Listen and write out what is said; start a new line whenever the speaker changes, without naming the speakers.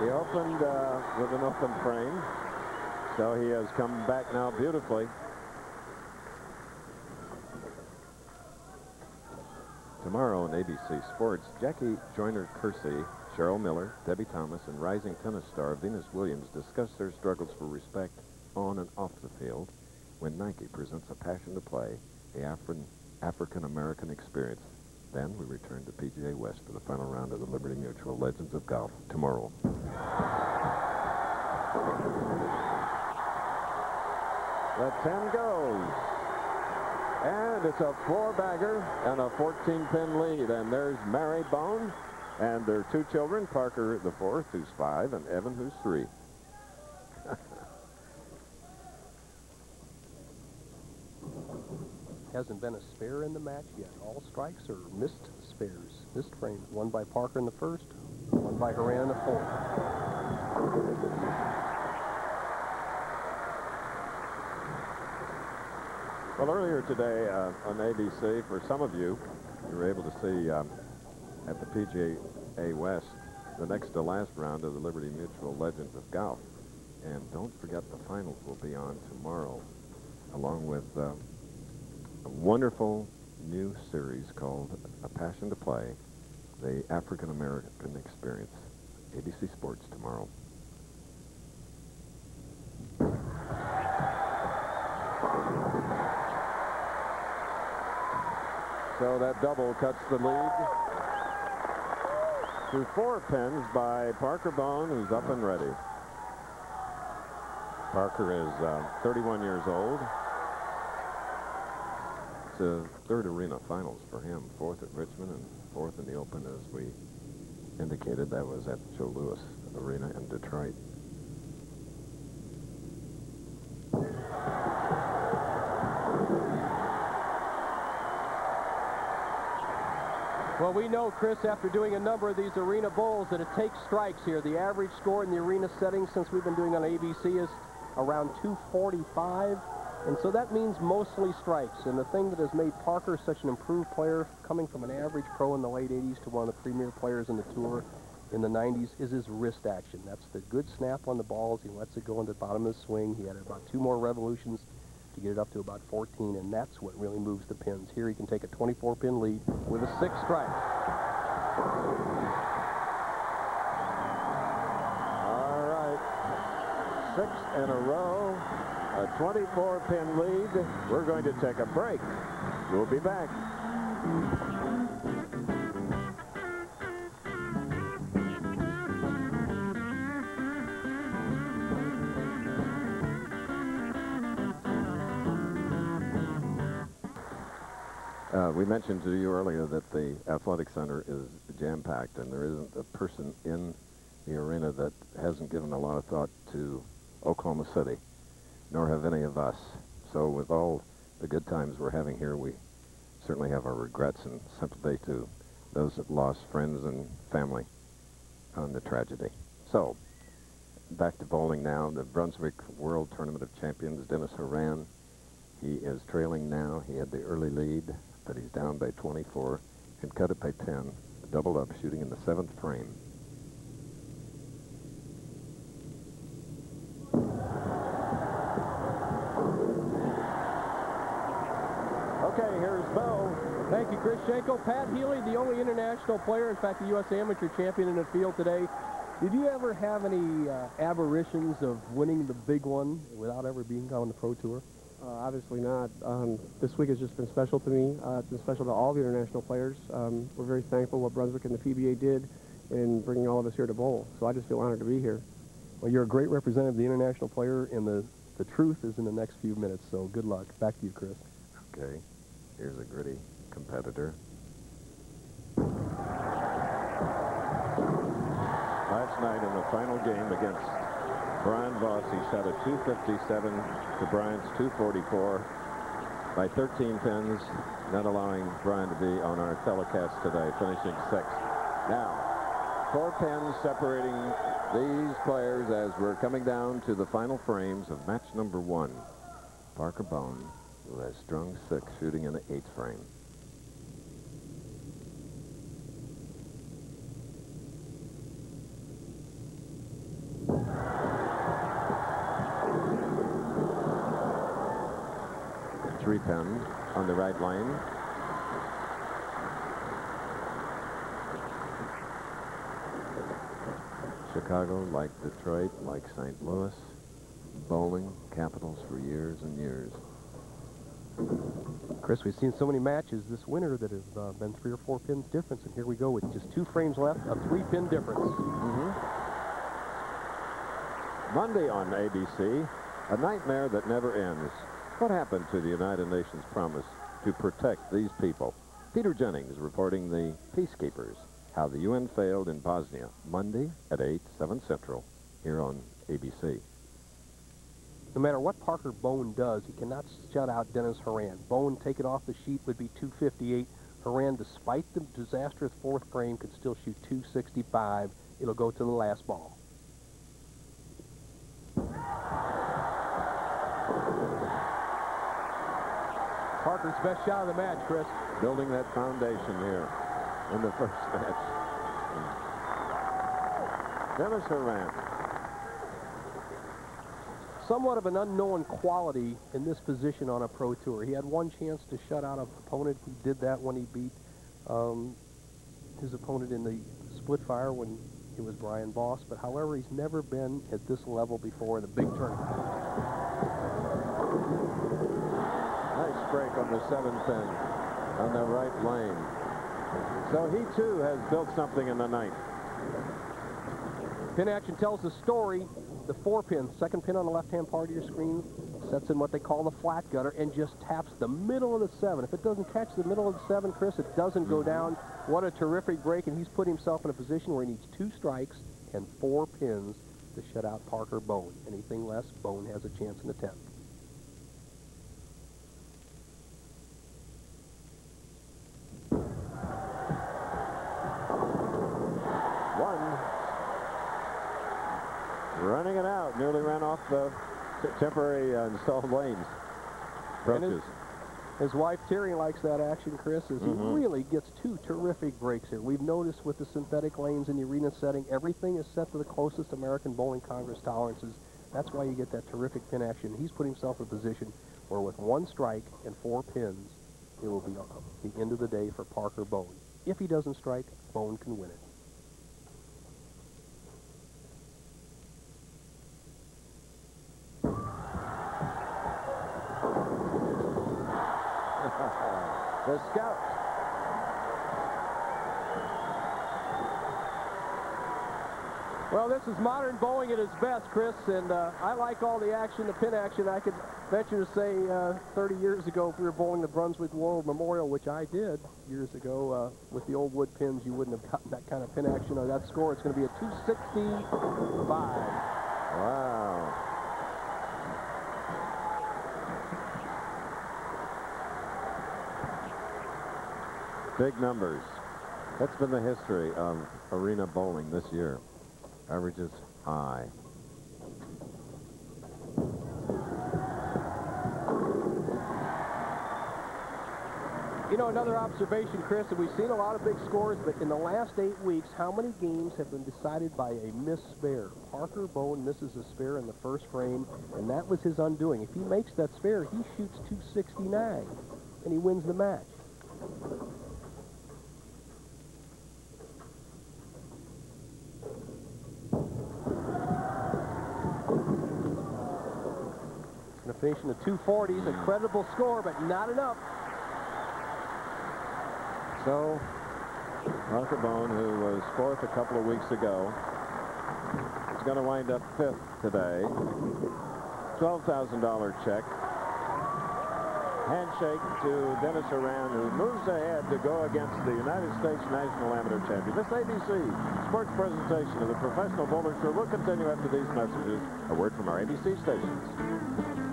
He opened with an open frame, so he has come back now beautifully. Tomorrow on ABC Sports, Jackie Joyner-Kersee, Cheryl Miller, Debbie Thomas, and rising tennis star Venus Williams discuss their struggles for respect on and off the field when Nike presents A Passion to Play, the African-American experience. Then we return to PGA West for the final round of the Liberty Mutual Legends of Golf tomorrow. The 10 goes. And it's a 4-bagger and a 14-pin lead. And there's Mary Bone and their 2 children, Parker the 4th, who's 5, and Evan, who's 3.
Hasn't been a spare in the match yet. All strikes are missed spares. Missed frames. One by Parker in the 1st, one by Horan in the 4th.
Well, earlier today on ABC, for some of you, you were able to see at the PGA West the next to last round of the Liberty Mutual Legends of Golf. And don't forget the finals will be on tomorrow, along with a wonderful new series called A Passion to Play, the African-American Experience. ABC Sports tomorrow. So that double cuts the lead to 4 pins by Parker Bone, who's up and ready. Parker is 31 years old. It's a 3rd arena finals for him, 4th at Richmond and 4th in the Open, as we indicated. That was at Joe Louis Arena in Detroit.
Well, we know, Chris, after doing a number of these arena bowls, that it takes strikes here. The average score in the arena setting since we've been doing on ABC is around 245. And so that means mostly strikes. And the thing that has made Parker such an improved player, coming from an average pro in the late 80s to one of the premier players in the tour in the 90s, is his wrist action. That's the good snap on the balls. He lets it go into the bottom of the swing. He had about 2 more revolutions to get it up to about 14, and that's what really moves the pins. Here he can take a 24-pin lead with a 6th strike.
All right. 6 in a row. A 24-pin lead. We're going to take a break. We'll be back. We mentioned to you earlier that the athletic center is jam-packed, and there isn't a person in the arena that hasn't given a lot of thought to Oklahoma City, nor have any of us. So with all the good times we're having here, we certainly have our regrets and sympathy to those that lost friends and family on the tragedy. So, back to bowling now. The Brunswick World Tournament of Champions, Dennis Horan. He is trailing now. He had the early lead, but he's down by 24 and cut it by 10. Doubled up, shooting in the 7th frame. Okay, here's Bo.
Thank you, Chris Schenkel. Pat Healy, the only international player, in fact, the U.S. amateur champion in the field today. Did you ever have any aberrations of winning the big one without ever being on the Pro Tour?
Obviously not. This week has just been special to me. It's been special to all the international players. We're very thankful what Brunswick and the PBA did in bringing all of us here to bowl. So I just feel honored to be here.
Well, you're a great representative of the international player, and the truth is in the next few minutes. So good luck. Back to you, Chris.
Okay. Here's a gritty competitor. Last night in the final game against Brian Voss, he shot a 257 to Brian's 244 by 13 pins, not allowing Brian to be on our telecast today, finishing 6th. Now, 4 pins separating these players as we're coming down to the final frames of match number 1. Parker Bone, who has strung 6, shooting in the 8th frame. 3-pin on the right lane. Chicago, like Detroit, like St. Louis, bowling capitals for years and years.
Chris, we've seen so many matches this winter that have been 3 or 4 pins difference, and here we go with just 2 frames left, a 3-pin difference.
Monday on ABC, a nightmare that never ends. What happened to the United Nations promise to protect these people? Peter Jennings reporting the Peacekeepers, how the UN failed in Bosnia, Monday at 8, 7 Central, here on ABC.
No matter what Parker Bowen does, he cannot shut out Dennis Horan. Bowen, taken off the sheet, would be 258. Horan, despite the disastrous 4th frame, could still shoot 265. It'll go to the last ball. Parker's best shot of the match, Chris.
Building that foundation here in the first match. Dennis Horan.
Somewhat of an unknown quality in this position on a pro tour. He had one chance to shut out an opponent. He did that when he beat his opponent in the split fire when it was Brian Boss. But however, he's never been at this level before in a big tournament.
Nice break on the 7-pin on the right lane. So he too has built something in the ninth.
Pin action tells the story. The 4-pin, 2nd pin on the left-hand part of your screen, sets in what they call the flat gutter and just taps the middle of the 7. If it doesn't catch the middle of the 7, Chris, it doesn't go down. What a terrific break, and he's put himself in a position where he needs 2 strikes and 4 pins to shut out Parker Bowen. Anything less, Bowen has a chance in the 10th.
Running it out, nearly ran off the temporary installed lanes. Approaches.
His wife Terry likes that action, Chris, as he really gets 2 terrific breaks here. We've noticed with the synthetic lanes in the arena setting, everything is set to the closest American Bowling Congress tolerances. That's why you get that terrific pin action. He's put himself in a position where with 1 strike and 4 pins, it will be the end of the day for Parker Bowen. If he doesn't strike, Bowen can win it.
The scout.
Well, this is modern bowling at its best, Chris, and I like all the action, the pin action. I could venture to say 30 years ago, if we were bowling the Brunswick World Memorial, which I did years ago, with the old wood pins, you wouldn't have gotten that kind of pin action on that score. It's going to be a 265.
Wow. Big numbers. That's been the history of arena bowling this year. Averages high.
You know, another observation, Chris, and we've seen a lot of big scores, but in the last 8 weeks, how many games have been decided by a missed spare? Parker Bowen misses a spare in the 1st frame, and that was his undoing. If he makes that spare, he shoots 269, and he wins the match. Finishing the 240s, a credible score, but not enough.
So, Parker Bowen, who was 4th a couple of weeks ago, is going to wind up 5th today. $12,000 check. Handshake to Dennis Horan, who moves ahead to go against the United States National Amateur Champion. This ABC Sports presentation of the Professional Bowler Show will continue after these messages. A word from our ABC stations.